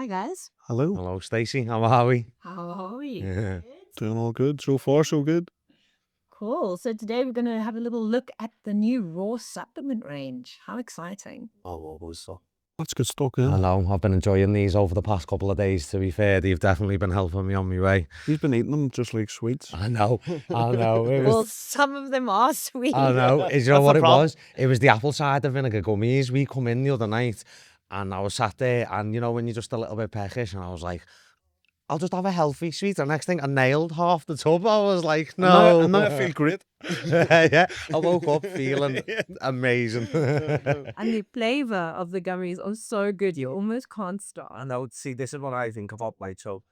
Hi guys. Hello. Hello, Stacey. How are we? How are you? Yeah. Doing all good. So far, so good. Cool. So today we're going to have a little look at the new Raw supplement range. How exciting. Oh, what was so? That's good stock, I yeah. know. I've been enjoying these over the past couple of days, to be fair. They've definitely been helping me on my way. He's been eating them just like sweets. I know. I know. Well, some of them are sweet. I know. You know That's the what it problem. was? It was the apple cider vinegar gummies. We come in the other night and I was sat there and, you know, when you're just a little bit peckish, and I was like, I'll just have a healthy sweet. The next thing, I nailed half the tub. I was like, no. And now I feel great. Yeah, I woke up feeling amazing. And the flavor of the gummies are so good. You almost can't stop. I know. See, this is what I think about, like, so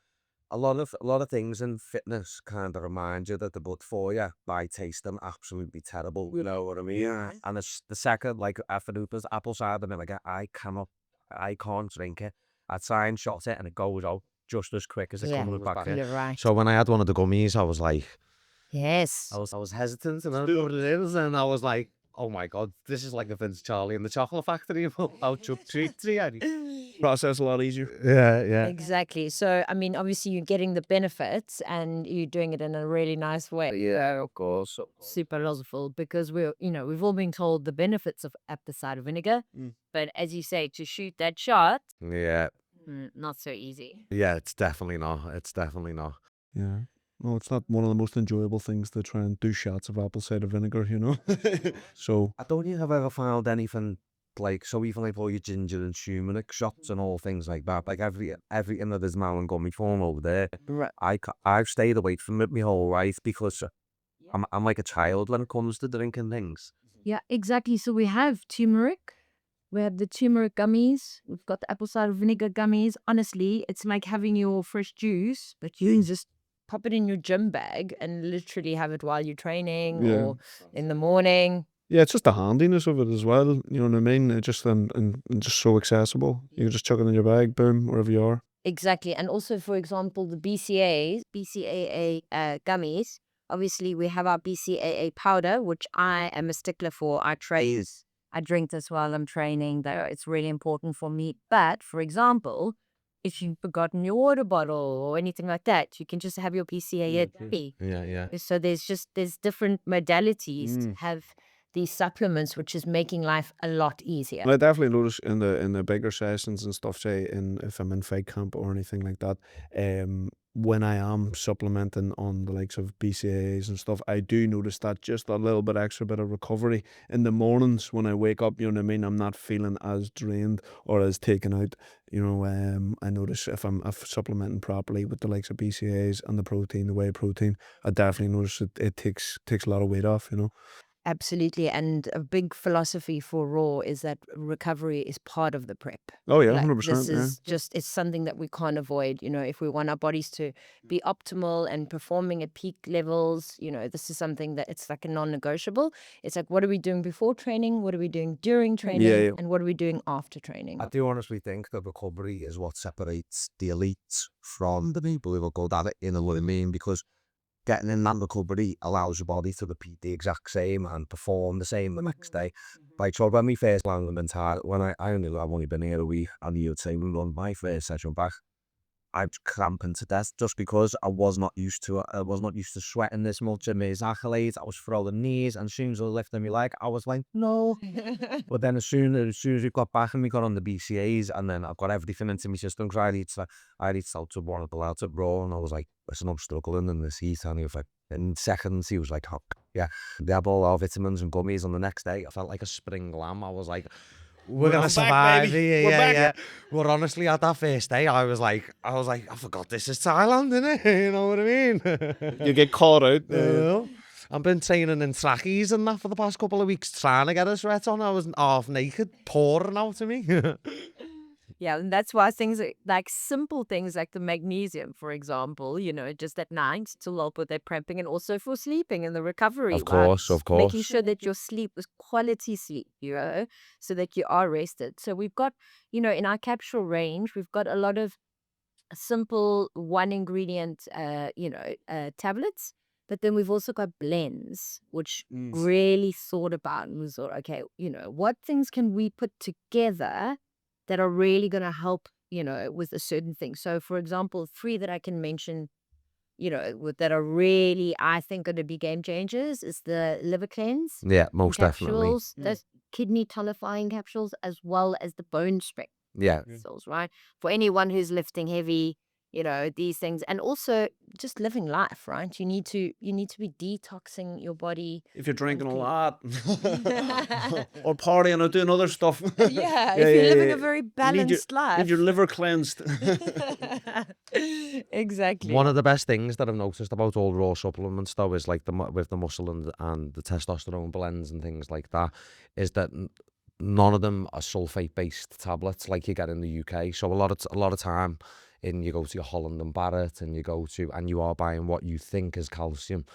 a lot of things in fitness kind of remind you that they're good for you by tasting absolutely terrible. You know what I mean? Yeah. And it's the second, like, Affanupa's apple cider vinegar, I can't drink it. I try and shot it and it goes out just as quick as it Yeah, comes back in. You're right. So when I had one of the gummies, I was like, Yes. I was hesitant, and I knew what it is, and I was like, oh my god, this is like the Vince Charlie and the Chocolate Factory out Chuck Treat. Process a lot easier. Yeah. Exactly. So, I mean, obviously you're getting the benefits and you're doing it in a really nice way. Yeah, of course. Super logical because we've all been told the benefits of apple cider vinegar. Mm. But as you say, to shoot that shot, Yeah. not so easy. Yeah, it's definitely not. It's definitely not. Yeah. No, it's not one of the most enjoyable things to try and do shots of apple cider vinegar, you know? So, I don't think I've ever found anything like, so even like all your ginger and turmeric shots and all things like that, like everything that is now in gummy form over there, Right. I've stayed away from it my whole life because I'm like a child when it comes to drinking things. Yeah, exactly. So we have turmeric. We have the turmeric gummies. We've got the apple cider vinegar gummies. Honestly, it's like having your fresh juice, but you can just pop it in your gym bag and literally have it while you're training Yeah. or in the morning. yeah, it's just the handiness of it as well. You know what I mean? It just and just so accessible. You can just chuck it in your bag, boom, wherever you are. Exactly. And also, for example, the BCAA gummies. Obviously, we have our BCAA powder, which I am a stickler for. I drink this while I'm training, though. It's really important for me. But, for example, if you've forgotten your water bottle or anything like that, you can just have your BCAA gummy. Yeah. So there's different modalities to Mm. have these supplements, which is making life a lot easier. And I definitely notice in the bigger sessions and stuff, say if I'm in fight camp or anything like that, when I am supplementing on the likes of BCAAs and stuff, I do notice that just a little bit extra bit of recovery in the mornings when I wake up. You know what I mean? I'm not feeling as drained or as taken out. You know, I notice if I'm supplementing properly with the likes of BCAAs and the whey protein, I definitely notice it takes a lot of weight off. You know. Absolutely. And a big philosophy for Raw is that recovery is part of the prep. Oh yeah, Like, 100%. this Yeah. is just, it's something that we can't avoid. If we want our bodies to be optimal and performing at peak levels, this is something that it's like a non-negotiable. It's like, what are we doing before training? What are we doing during training? Yeah. And what are we doing after training? I do honestly think that recovery is what separates the elites from the people who are good at it, you know what I mean? Because getting in that recovery allows your body to repeat the exact same and perform the same the next day. Like, so when we first landed in Thailand, when I've only been here a week, and you'd say we run my first session back, I was cramping to death just because I was not used to it. I was not used to sweating this much in my accolades. I was throwing knees, and as soon as I lifted my leg, I was like, no. But then as soon as we got back and we got on the BCAs, and then I've got everything into my system, because I reached out to one of the lads at Raw, and I was like, listen, I'm struggling in this heat. And he was like, in seconds, he was like, oh, yeah, they have all our vitamins and gummies. And the next day, I felt like a spring lamb. I was like, we're gonna survive here. Yeah. Well, honestly, at that first day, I was like, I forgot this is Thailand, innit? You know what I mean? You get caught out. I've been training in trackies and that for the past couple of weeks, trying to get a sweat on. I was half naked, pouring out of me. Yeah, and that's why things like simple things like the magnesium, for example, just at night to help with their prepping and also for sleeping and the recovery. Of course. Making sure that your sleep is quality sleep, so that you are rested. So we've got, in our capsule range, we've got a lot of simple one ingredient, tablets. But then we've also got blends, which really thought about and was thought, okay, what things can we put together that are really going to help with a certain thing. So, for example, 3 that I can mention, that are really, I think, going to be game changers is the liver cleanse Yeah, most definitely. capsules, those kidney tollifying capsules, as well as the bone strength Yeah. capsules, right? For anyone who's lifting heavy, these things, and also just living life, right? You need to be detoxing your body. If you're drinking a Okay. lot or partying or doing other stuff. Yeah, if you're living a very balanced Need life. your liver cleansed. Exactly. One of the best things that I've noticed about all raw supplements, though, is like with the muscle and the testosterone blends and things like that, is that none of them are sulfate-based tablets like you get in the UK. So a lot of time, you go to your Holland and Barrett, and you are buying what you think is calcium.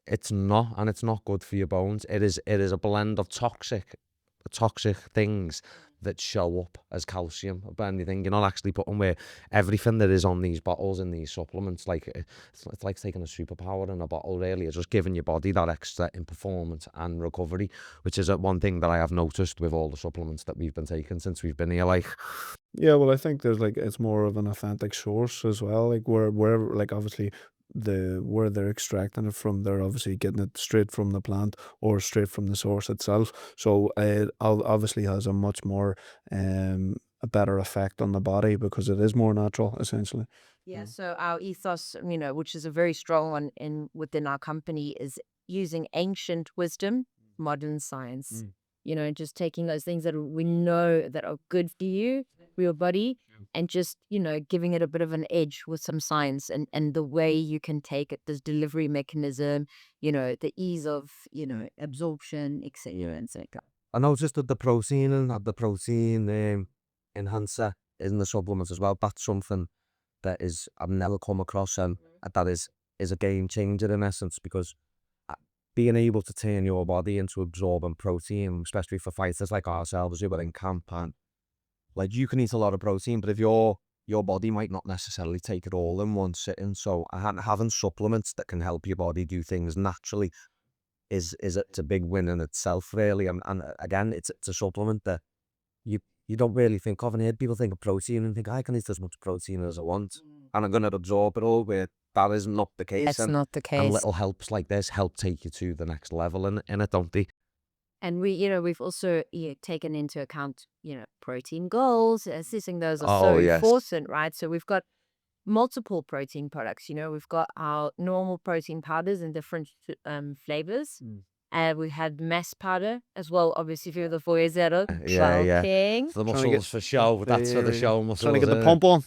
It's not, and it's not good for your bones. It is a blend of toxic things that show up as calcium. But anything you're not actually putting where everything that is on these bottles and these supplements, like it's like taking a superpower in a bottle. Really, it's just giving your body that extra in performance and recovery, which is one thing that I have noticed with all the supplements that we've been taking since we've been here. Like, Yeah, well, I think there's it's more of an authentic source as well. Like where like obviously where they're extracting it from, they're obviously getting it straight from the plant or straight from the source itself. So it obviously has a much more a better effect on the body because it is more natural, essentially. Yeah, so our ethos, which is a very strong one within our company, is using ancient wisdom, modern science. Just taking those things that we know that are good for you, for your body, and just, giving it a bit of an edge with some science and the way you can take it, this delivery mechanism, the ease of, absorption, etc. and so on. I noticed that the protein enhancer in the supplements as well. That's something that I've never come across, and that is a game changer in essence, because being able to turn your body into absorbing protein, especially for fighters like ourselves who are in camp, and like you can eat a lot of protein, but if your body might not necessarily take it all in one sitting. So having supplements that can help your body do things naturally it's a big win in itself, really. And again, it's a supplement that you don't really think of. And here people think of protein and think, I can eat as much protein as I want, and I'm going to absorb it all, where that is not the case. That's not the case. And little helps like this help take you to the next level in it, don't they? And we've also taken into account, protein goals. Assessing those are so important, right? So we've got multiple protein products. We've got our normal protein powders in different flavors. And we had mass powder as well, obviously, for the voyeurs. Yeah. For the muscles for show. That's for the show muscles. Trying to get the pump on.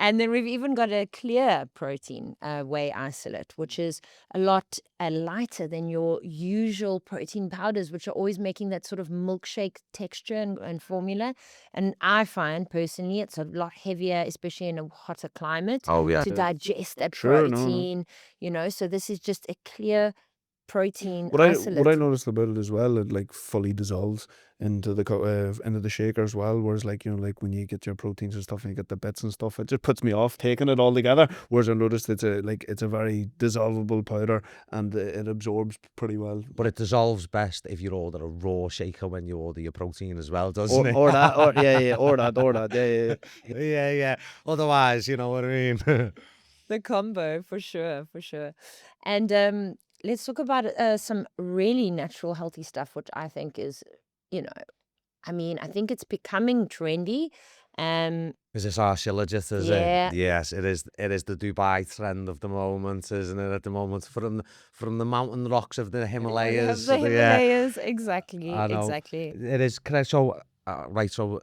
And then we've even got a clear protein whey isolate, which is a lot lighter than your usual protein powders, which are always making that sort of milkshake texture and formula. And I find personally it's a lot heavier, especially in a hotter climate, to digest that protein. So this is just a clear protein isolate. What I noticed about it as well, it fully dissolves into the shaker as well. Whereas like when you get your proteins and stuff and you get the bits and stuff, it just puts me off taking it all together. Whereas I noticed it's a very dissolvable powder and it absorbs pretty well. But it dissolves best if you order a raw shaker when you order your protein as well, doesn't it? Or that. Yeah. Otherwise, you know what I mean. The combo, for sure. And let's talk about some really natural, healthy stuff, which I think is, I think it's becoming trendy. Is this our shilajit, is Yeah. it? Yes, it is. It is the Dubai trend of the moment, isn't it? At the moment, from the mountain rocks of the Himalayas. The Himalayas, exactly. I know. Exactly. It is correct. So, so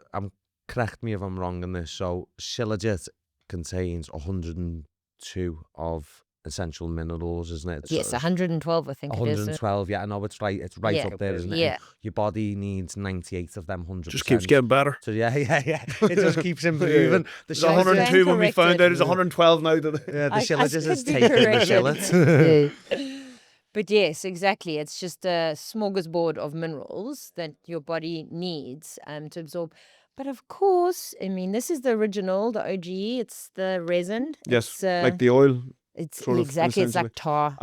correct me if I'm wrong in this. So, shilajit contains 102 of essential minerals, isn't it? Yes, 112, I think it is. 112, yeah, I know it's right. It's right up there, isn't it? Yeah. And your body needs 98 of them, 100%. Just keeps getting better. So yeah. It just keeps improving. There's 102 when we found out. It's 112 now. Yeah, the shilajit is could be taking the corrected. shillet. But yes, exactly. It's just a smorgasbord of minerals that your body needs to absorb. But of course, this is the original, the OG. It's the resin. Yes, It's, like the oil. It's sort of, exactly, it's essentially. like tar.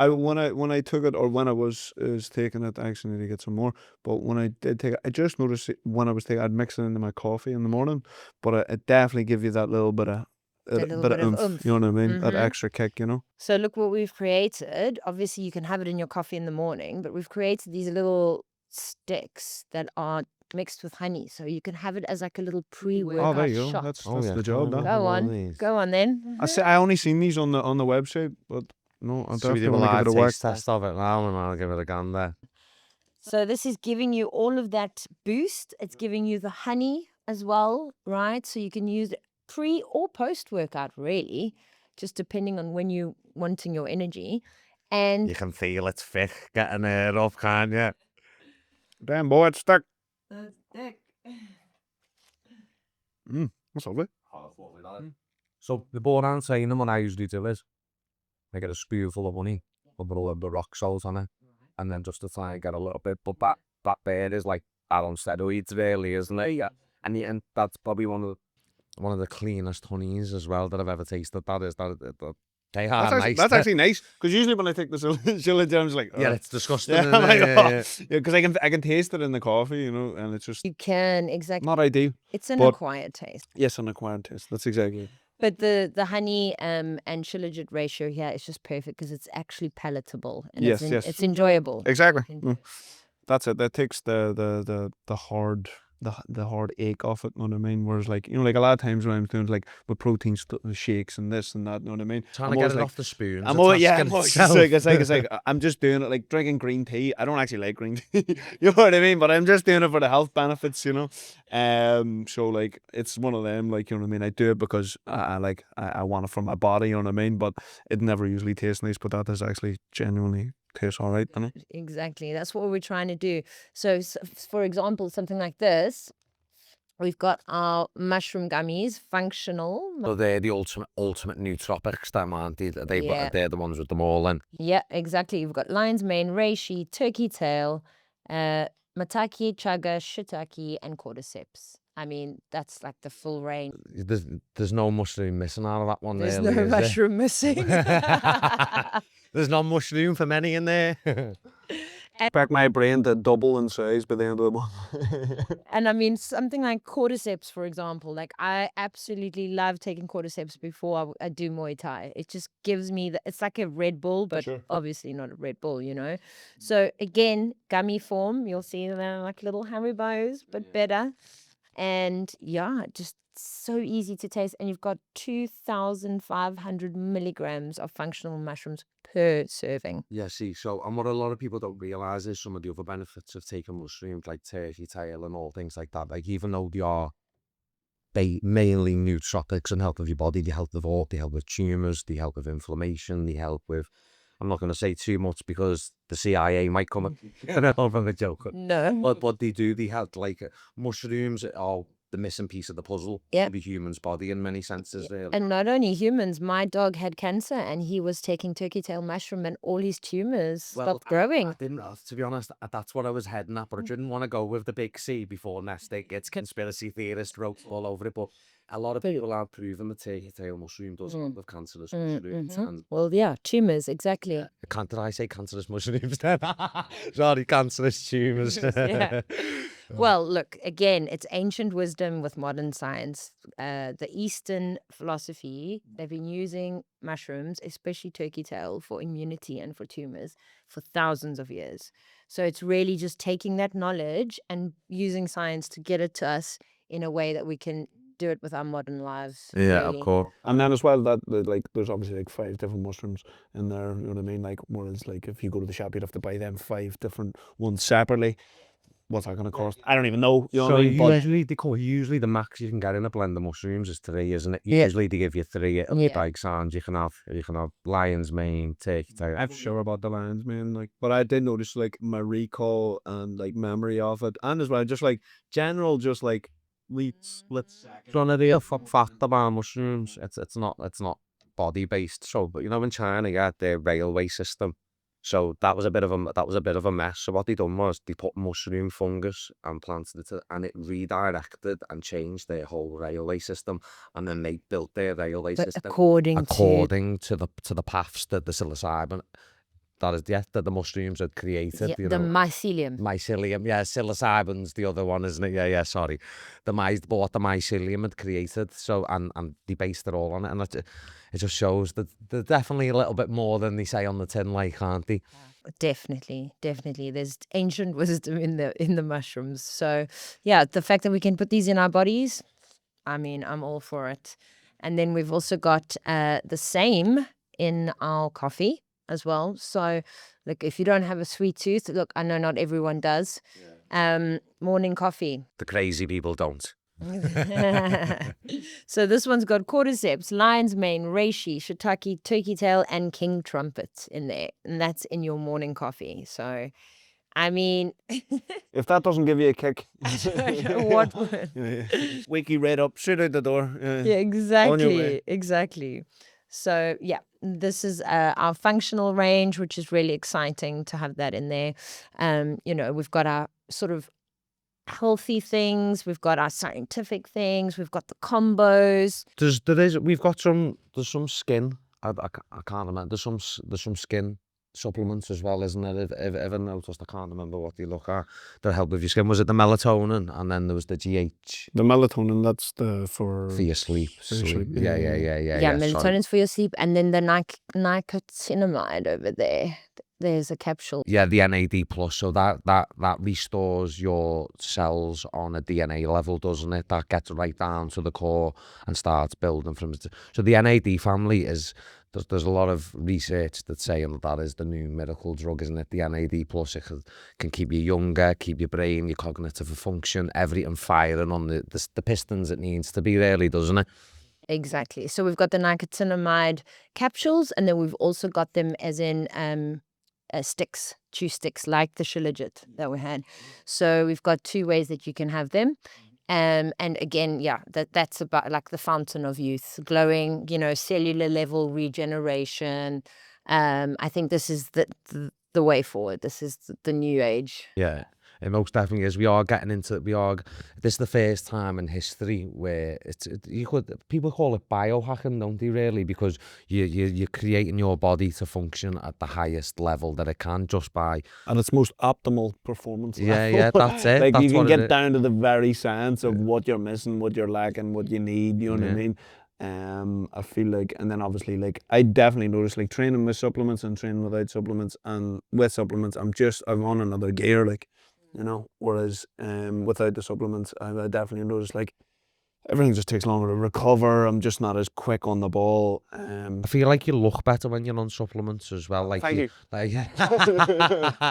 When I took it, or when I was taking it, I actually need to get some more. But when I did take it, I just noticed when I was taking, I'd mix it into my coffee in the morning. But it definitely give you that little bit of A little bit of oomph. oomph. You know what I mean? That Mhm. extra kick. You know. So look what we've created. Obviously, you can have it in your coffee in the morning, but we've created these little sticks that are mixed with honey. So you can have it as like a little Oh, pre-workout there you go. shot. That's Oh, yeah, the job. can I That. have Go one of on. these? Go on then. I only seen these on the website, but no, I Should we definitely do a want to give live it a whack. taste test of it now, and I'll give it a gander. So this is giving you all of that boost. It's giving you the honey as well, right? So you can use it pre or post workout, really, just depending on when you wanting your energy. And You can feel it's thick getting it up, can't you? Damn boy, it's stuck. that's thick. That's lovely. So the board saying them, what I usually do is I get a spoonful of honey, put a little bit of rock salt on it, and then just to try and get a little bit. But that bit is like that on steroids, really, isn't it? Yeah. And that's probably one of the cleanest honeys as well that I've ever tasted. That is that they are nice. That's actually nice, because usually when I take the psyllium, I'm just like, yeah, "Ugh." it's disgusting. Yeah, Isn't I'm it? like, Yeah, "Oh." Yeah, because I can taste it in the coffee, you know, and it's just You can, exactly. not ideal. It's an but- acquired taste. Yes, an acquired taste. That's exactly it. But the honey and shilajit ratio here is just perfect because it's actually palatable and Yes, it's yes. it's enjoyable. Exactly. Enjoy- That's it. That takes the hard the hard ache off it. You know what I mean? Whereas, like, you know, like a lot of times when I'm doing like with protein shakes and this and that, you know what I mean? Trying I'm to get always it like, off the spoons. I'm it's always, yeah, asking I'm always itself. it's like I'm just doing it like drinking green tea. I don't actually like green tea, you know what I mean? But I'm just doing it for the health benefits, you know. So like it's one of them, like, you know what I mean. I do it because I want it for my body, you know what I mean. But it never usually tastes nice. But that does actually genuinely taste all right, you know. Exactly. That's what we're trying to do. So, for example, something like this, we've got our mushroom gummies, functional. So they're the ultimate nootropics, them, aren't they? Yeah. They're the ones with them all in. Yeah, exactly. You've got lion's mane, reishi, turkey tail, mataki, chaga, shiitake, and cordyceps. I mean, that's like the full range. There's no mushroom missing out of that one. There's really, no is there? mushroom missing. There's no mushroom for many in there. Expect my brain to double in size by the end of the month. And I mean, something like cordyceps, for example, like I absolutely love taking cordyceps before I do Muay Thai. It just gives me it's like a Red Bull, but sure. obviously not a Red Bull, you know? So again, gummy form, you'll see them like little Haribos, but better. And yeah, just so easy to taste. And you've got 2,500 milligrams of functional mushrooms per serving. Yeah, see, so, and what a lot of people don't realise is some of the other benefits of taking mushrooms, like turkey tail and all things like that. Like, even though they are mainly nootropics and help with your body, they help with all, they help with tumours, they help with inflammation, they help with, I'm not going to say too much because the CIA might come and I'm a joke. No. But they help, like, mushrooms are the missing piece of the puzzle Yeah. of the human's body in many senses, really. And not only humans, my dog had cancer and he was taking turkey tail mushroom and all his tumors stopped growing. I didn't, to be honest, that's what I was heading at, but I didn't want to go with the big C before next egg. It's conspiracy theorist wrote all over it, but a lot of people are proving that turkey tail mushroom does help with cancerous mushrooms. And Well, yeah, tumors, exactly. Did I say cancerous mushrooms then? Sorry, cancerous tumours. Yeah. Well, look, again, it's ancient wisdom with modern science. The Eastern philosophy, they've been using mushrooms, especially turkey tail, for immunity and for tumors for thousands of years. So it's really just taking that knowledge and using science to get it to us in a way that we can do it with our modern lives. Yeah, really. of course. And then as well, that like there's obviously like 5 different mushrooms in there. You know what I mean? Like, whereas like if you go to the shop, you'd have to buy them 5 different ones separately. What's that going to cost? I don't even know. You know so what I mean? But usually the max you can get in a blend of mushrooms is 3, isn't it? Yeah. Usually they give you 3 Yeah. like sounds. You can have lion's mane, turkey tail. I'm sure about the lines, man. Like, but I did notice like my recall and like memory of it, and as well just like general, just like let's One of the fact about mushrooms, it's not body based. So, but you know, in China, you had their railway system, So that was a bit of a mess. So what they done was they put mushroom fungus and planted it, and it redirected and changed their whole railway system, and then they built their railway But system according to the paths that the psilocybin, that the mushrooms had created. the mycelium. Mycelium, yeah, psilocybin's the other one, isn't it? Yeah, sorry. What the mycelium had created. So, and they based it all on it. And it just shows that they're definitely a little bit more than they say on the tin, like, aren't they? Definitely. There's ancient wisdom in the mushrooms. So yeah, the fact that we can put these in our bodies, I mean, I'm all for it. And then we've also got the same in our coffee as well. So look, if you don't have a sweet tooth, look, I know not everyone does. Morning coffee. The crazy people don't. So this one's got cordyceps, lion's mane, reishi, shiitake, turkey tail, and king trumpet in there. And that's in your morning coffee. So, I mean, If that doesn't give you a kick, what would? wake you right up, straight out the door. Yeah, On your way. exactly. So yeah, this is our functional range, which is really exciting to have that in there. We've got our sort of healthy things, we've got our scientific things, we've got the combos. There's some skin. I can't remember. There's some skin supplements as well, isn't there? If ever noticed, I can't remember what you look at that help with your skin. Was it the melatonin, and then there was the GH The melatonin, that's for your sleep? For your sleep, Yeah. Yeah, melatonin's for your sleep, and then the nicotinamide over there. There's a capsule. Yeah, the NAD plus. So that restores your cells on a DNA level, doesn't it? That gets right down to the core and starts building from it. So the NAD family is there's a lot of research that's saying that is the new miracle drug, isn't it? The NAD plus, it can keep you younger, keep your brain, your cognitive function, everything firing on the pistons it needs to be, really, doesn't it? Exactly. So we've got the nicotinamide capsules, and then we've also got them as in sticks, chew sticks, like the shilajit that we had. So we've got two ways that you can have them. And again, yeah, that's about like the fountain of youth, glowing, cellular level regeneration. I think this is the way forward. This is the new age. Yeah, it most definitely is. This is the first time in history where people call it biohacking, don't they, really? Because you're creating your body to function at the highest level that it can, just by... And it's most optimal performance level. Yeah, that's it. Like, That's you can what get down to the very science of what you're missing, what you're lacking, what you need, you know what I mean? I feel like, and then obviously, like, I definitely notice, like, training with supplements and training without supplements, and with supplements, I'm on another gear, like, whereas without the supplements, I definitely notice, like, everything just takes longer to recover. I'm just not as quick on the ball. I feel like you look better when you're on supplements as well. Like, Thank you. Like,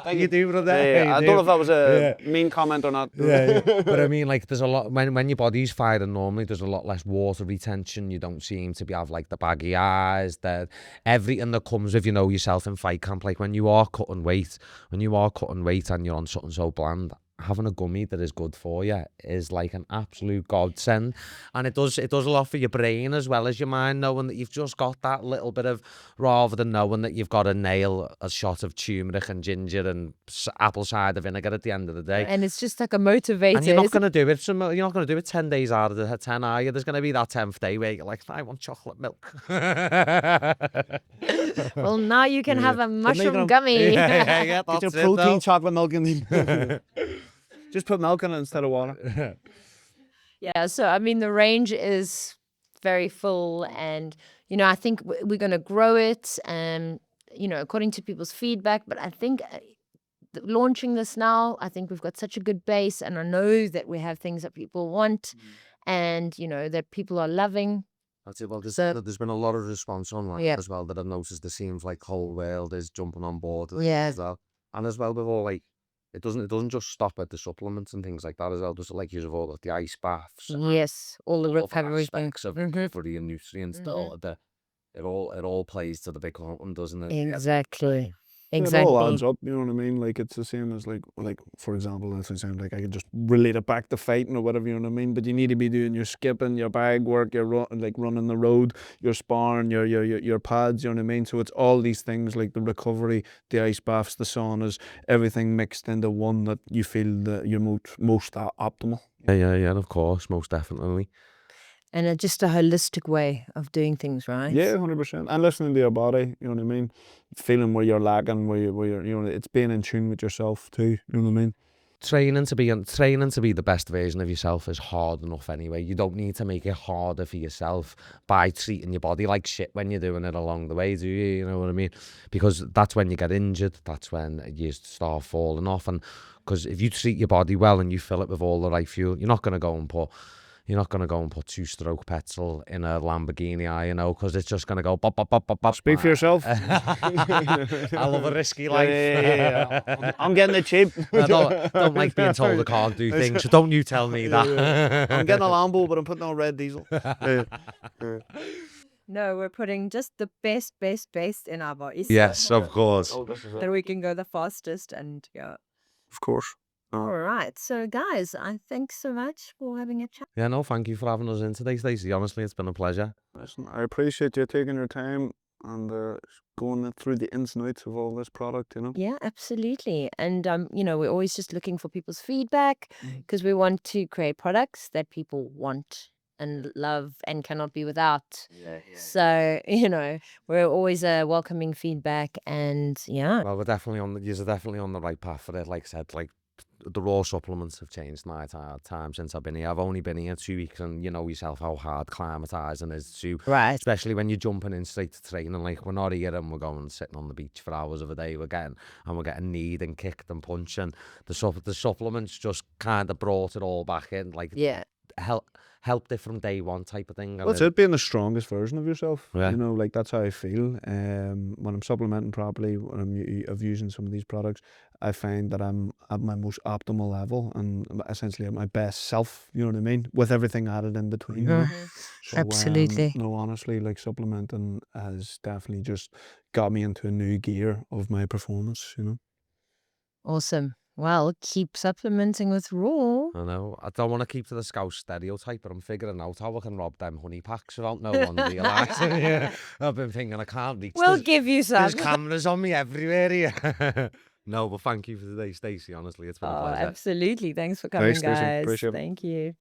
Thank you do, brother. Yeah, I don't know if that was a mean comment or not. But I mean, like, there's a lot when your body's firing normally. There's a lot less water retention. You don't seem to have like the baggy eyes. That everything that comes with yourself in fight camp. Like when you are cutting weight, and you're on something so bland, having a gummy that is good for you is like an absolute godsend, and it does a lot for your brain as well as your mind, knowing that you've just got that little bit of, rather than knowing that you've got to nail a shot of turmeric and ginger and apple cider vinegar at the end of the day. And it's just like a motivator. And you're not going to do it. You're not going to do it 10 days out of the 10, are you? There's going to be that 10th day where you're like, I want chocolate milk. Well, now you can have a mushroom gummy. Yeah, Get your that's protein it, chocolate milk in it. Just put milk in it instead of water. Yeah, so I mean, the range is very full, and I think we're going to grow it, according to people's feedback. But I think launching this now, I think we've got such a good base, and I know that we have things that people want, and that people are loving. That's it. Well, there's been a lot of response online Yeah. as well that I've noticed. It seems like whole world is jumping on board Yeah. as well, and as well with all, like, it doesn't just stop at the supplements and things like that as well. Just like you've all got the ice baths, Yes, all the other everything. aspects of recovery and nutrients. It all plays to the big one, doesn't it? Exactly. It all Exactly. adds up, you know what I mean? Like, it's the same as, like, for example, if I sound like I could just relate it back to fighting or whatever, you know what I mean? But you need to be doing your skipping, your bag work, your running the road, your sparring, your pads, you know what I mean? So it's all these things, like the recovery, the ice baths, the saunas, everything mixed into one that you feel that you're most optimal. Yeah, of course, most definitely. And just a holistic way of doing things, right? Yeah, 100%. And listening to your body, you know what I mean? Feeling where you're lacking, where you're, you know, it's being in tune with yourself too, you know what I mean? Training to be the best version of yourself is hard enough anyway. You don't need to make it harder for yourself by treating your body like shit when you're doing it along the way, do you? You know what I mean? Because that's when you get injured. That's when you start falling off. And because if you treat your body well and you fill it with all the right fuel, you're not going to go and put 2-stroke petrol in a Lamborghini, you know, because it's just going to go bop, bop, bop, bop, bop. Speak for yourself. I love a risky life. Yeah. I'm getting it cheap. I don't like being told I can't do things, so don't you tell me that. I'm getting a Lambo, but I'm putting on red diesel. No, we're putting just the best in our bodies. Yes, of course. That we can go the fastest and yeah. Of course. All right. So guys, I thank so much for having a chat. Yeah, no, thank you for having us in today, Stacey. Honestly, it's been a pleasure. Listen, I appreciate you taking your time and going through the ins and outs of all this product, you know? Yeah, absolutely. And you know, we're always just looking for people's feedback because we want to create products that people want and love and cannot be without. So, you know, we're always welcoming feedback and yeah. Well, you're definitely on the right path for it. Like I said, like the raw supplements have changed my time since I've been here. I've only been here 2 weeks, and you know yourself how hard climatizing is too. Right. Especially when you're jumping in straight to training. Like we're not here and we're going sitting on the beach for hours of a day. We're getting kneed and kicked and punched, and the supplements just kind of brought it all back in. Like Yeah. helped it from day one type of thing. Well, that's it, being the strongest version of yourself. Yeah. You know, like that's how I feel. When I'm supplementing properly, when I'm using some of these products, I find that I'm at my most optimal level and essentially at my best self, you know what I mean? With everything added in between. You know? So, Absolutely. no, honestly, like supplementing has definitely just got me into a new gear of my performance, you know? Awesome. Well, keep supplementing with raw. I know. I don't want to keep to the Scouse stereotype, but I'm figuring out how I can rob them honey packs without no one realising. Yeah. I've been thinking I can't reach. We'll give you some. There's cameras on me everywhere here. No, but thank you for today, Stacey. Honestly, it's been a Oh, pleasure. absolutely. Thanks for coming, Thanks, Stacey. guys. Appreciate it. Thank you.